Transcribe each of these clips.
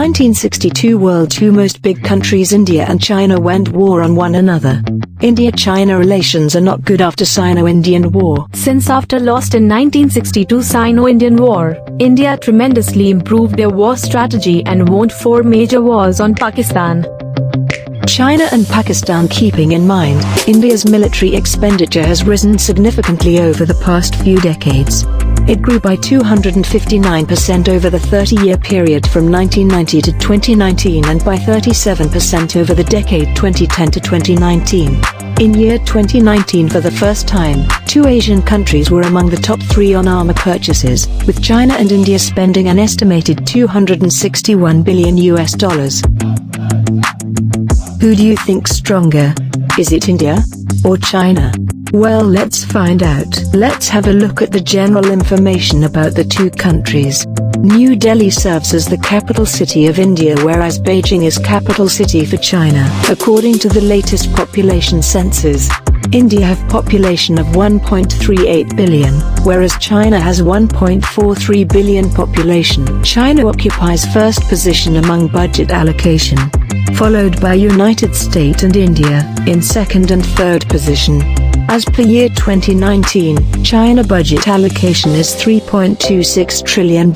1962 world two most big countries India and China went war on one another. India-China relations are not good after Sino-Indian War. Since after lost in 1962 Sino-Indian War, India tremendously improved their war strategy and won 4 major wars on Pakistan. China and Pakistan. Keeping in mind, India's military expenditure has risen significantly over the past few decades. It grew by 259% over the 30-year period from 1990 to 2019 and by 37% over the decade 2010 to 2019. In year 2019, for the first time, 2 Asian countries were among the top 3 on armor purchases, with China and India spending an estimated $261 billion. Who do you think's stronger? Is it India or China? Well, let's find out. Let's have a look at the general information about the two countries. New Delhi serves as the capital city of India, whereas Beijing is capital city for China. According to the latest population census, India have population of 1.38 billion, whereas China has 1.43 billion population. China occupies first position among budget allocation, followed by United States and India, in second and third position. As per year 2019, China budget allocation is $3.26 trillion,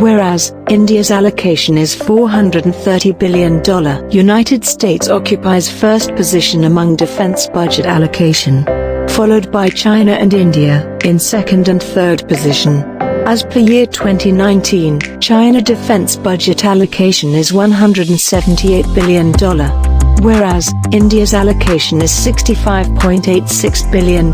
whereas India's allocation is $430 billion. United States occupies first position among defense budget allocation, followed by China and India, in second and third position. As per year 2019, China defense budget allocation is $178 billion, whereas India's allocation is $65.86 billion.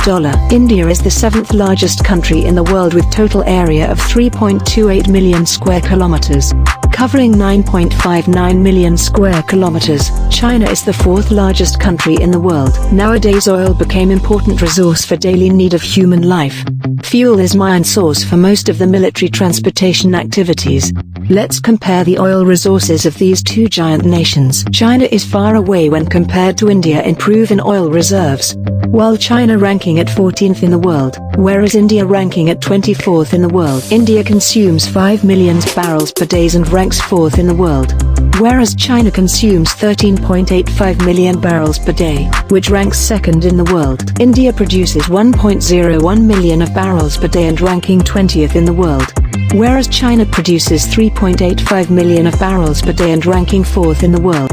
India is the 7th largest country in the world with total area of 3.28 million square kilometers, covering 9.59 million square kilometers. China is the 4th largest country in the world. Nowadays, oil became important resource for daily need of human life. Fuel is main source for most of the military transportation activities. Let's compare the oil resources of these two giant nations. China is far away when compared to India in proven oil reserves, while China ranking at 14th in the world, whereas India ranking at 24th in the world. India consumes 5 million barrels per day and ranks 4th in the world, whereas China consumes 13.85 million barrels per day, which ranks 2nd in the world. India produces 1.01 million of barrels per day and ranking 20th in the world, whereas China produces 3.85 million of barrels per day and ranking 4th in the world.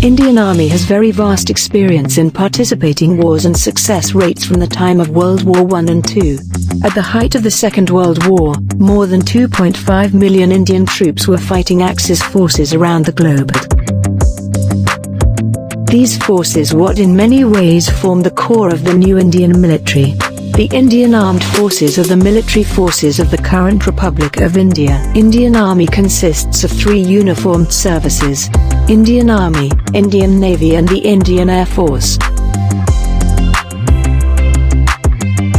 Indian Army has very vast experience in participating wars and success rates from the time of World War I and II. At the height of the Second World War, more than 2.5 million Indian troops were fighting Axis forces around the globe. These forces what in many ways form the core of the new Indian military. The Indian Armed Forces are the military forces of the current Republic of India. Indian Army consists of 3 uniformed services: Indian Army, Indian Navy and the Indian Air Force.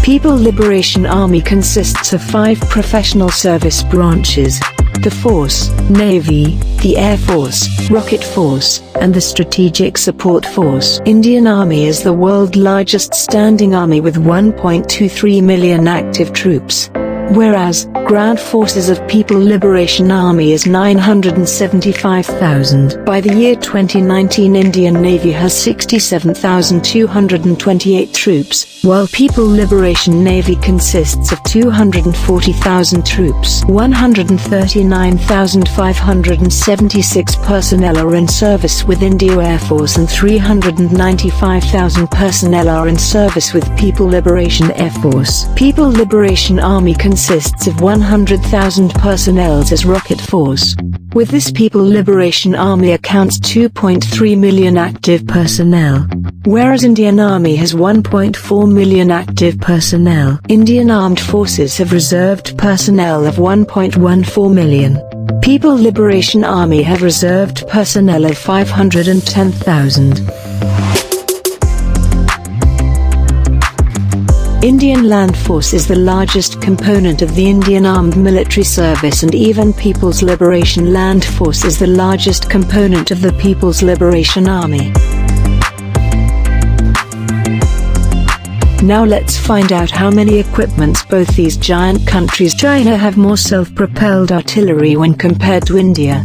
People Liberation Army consists of 5 professional service branches: the Force, Navy, the Air Force, Rocket Force, and the Strategic Support Force. Indian Army is the world's largest standing army with 1.23 million active troops, whereas Ground Forces of People Liberation Army is 975,000. By the year 2019, Indian Navy has 67,228 troops, while People Liberation Navy consists of 240,000 troops. 139,576 personnel are in service with India Air Force and 395,000 personnel are in service with People Liberation Air Force. People Liberation Army consists of 100,000 personnel as Rocket Force. With this, People Liberation Army accounts 2.3 million active personnel, whereas Indian Army has 1.4 million active personnel. Indian Armed Forces have reserved personnel of 1.14 million. People Liberation Army have reserved personnel of 510,000. Indian Land Force is the largest component of the Indian Armed Military Service, and even People's Liberation Land Force is the largest component of the People's Liberation Army. Now let's find out how many equipments both these giant countries China have more self-propelled artillery when compared to India.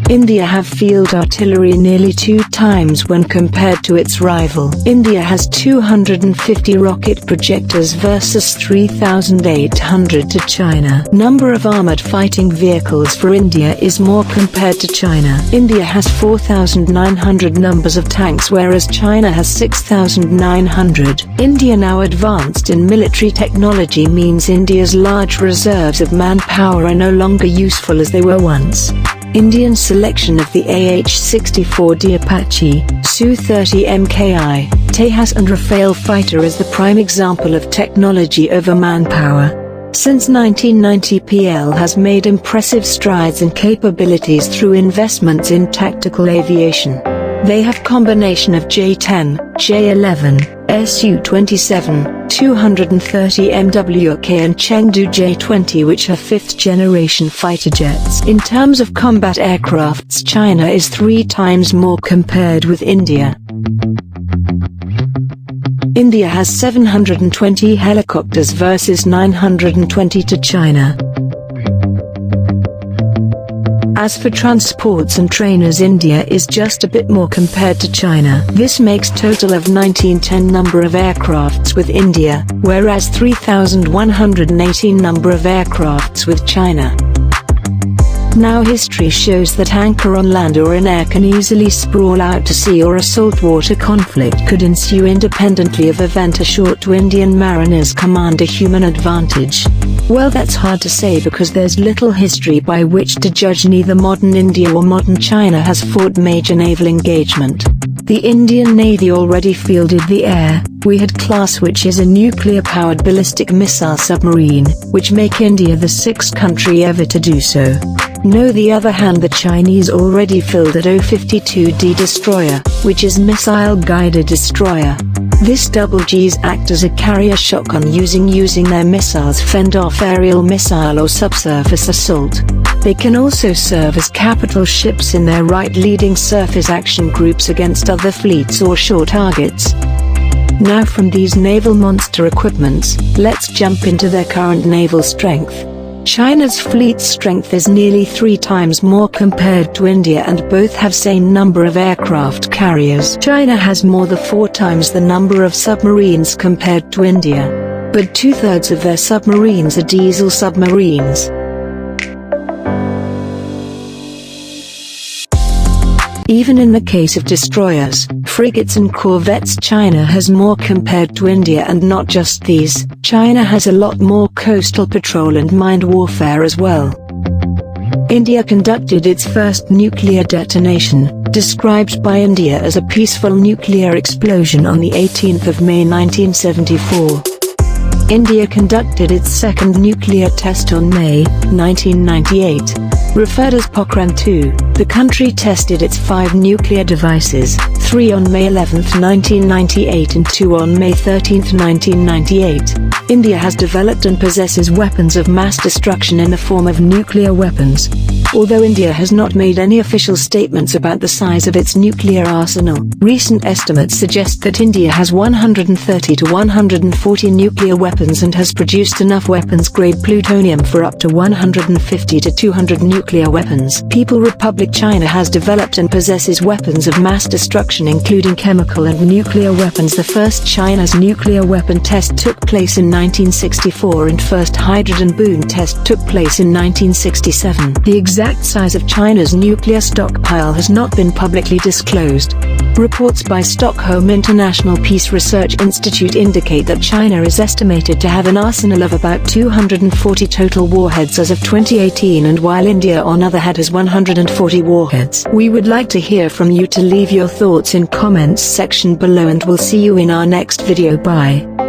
India have field artillery nearly 2 times when compared to its rival. India has 250 rocket projectors versus 3,800 to China. Number of armored fighting vehicles for India is more compared to China. India has 4,900 numbers of tanks whereas China has 6,900. India now advanced in military technology means India's large reserves of manpower are no longer useful as they were once. Indian selection of the AH-64D Apache, Su-30 MKI, Tejas and Rafale fighter is the prime example of technology over manpower. Since 1990 PL has made impressive strides in capabilities through investments in tactical aviation. They have combination of J-10, J-11, Su-27, 230 MWK and Chengdu J-20 which are 5th generation fighter jets. In terms of combat aircrafts, China is 3 times more compared with India. India has 720 helicopters versus 920 to China. As for transports and trainers, India is just a bit more compared to China. This makes total of 1910 number of aircrafts with India, whereas 3,118 number of aircrafts with China. Now history shows that anchor on land or in air can easily sprawl out to sea or a saltwater conflict could ensue independently of event ashore to Indian mariners command a human advantage. Well, that's hard to say because there's little history by which to judge. Neither modern India or modern China has fought major naval engagement. The Indian Navy already fielded the Air-Warhead class, which is a nuclear-powered ballistic missile submarine, which make India the 6th country ever to do so. No, the other hand, the Chinese already fielded O-52D destroyer, which is missile-guided destroyer. This double Gs act as a carrier shotgun using their missiles fend off aerial missile or subsurface assault. They can also serve as capital ships in their right, leading surface action groups against other fleets or shore targets. Now from these naval monster equipments, let's jump into their current naval strength. China's fleet strength is nearly 3 times more compared to India and both have same number of aircraft carriers. China has more than 4 times the number of submarines compared to India. But 2/3 of their submarines are diesel submarines. Even in the case of destroyers, frigates and corvettes, China has more compared to India, and not just these, China has a lot more coastal patrol and mine warfare as well. India conducted its first nuclear detonation, described by India as a peaceful nuclear explosion on the 18th of May 1974. India conducted its second nuclear test on May 1998. Referred as Pokhran 2, the country tested its 5 nuclear devices, 3 on May 11, 1998 and 2 on May 13, 1998. India has developed and possesses weapons of mass destruction in the form of nuclear weapons. Although India has not made any official statements about the size of its nuclear arsenal, recent estimates suggest that India has 130 to 140 nuclear weapons and has produced enough weapons-grade plutonium for up to 150 to 200 nuclear weapons. People's Republic China has developed and possesses weapons of mass destruction including chemical and nuclear weapons. The first China's nuclear weapon test took place in 1964 and first hydrogen bomb test took place in 1967. The exact size of China's nuclear stockpile has not been publicly disclosed. Reports by Stockholm International Peace Research Institute indicate that China is estimated to have an arsenal of about 240 total warheads as of 2018, and while India on other hand has 140 warheads. We would like to hear from you. To leave your thoughts in comments section below, and we'll see you in our next video. Bye.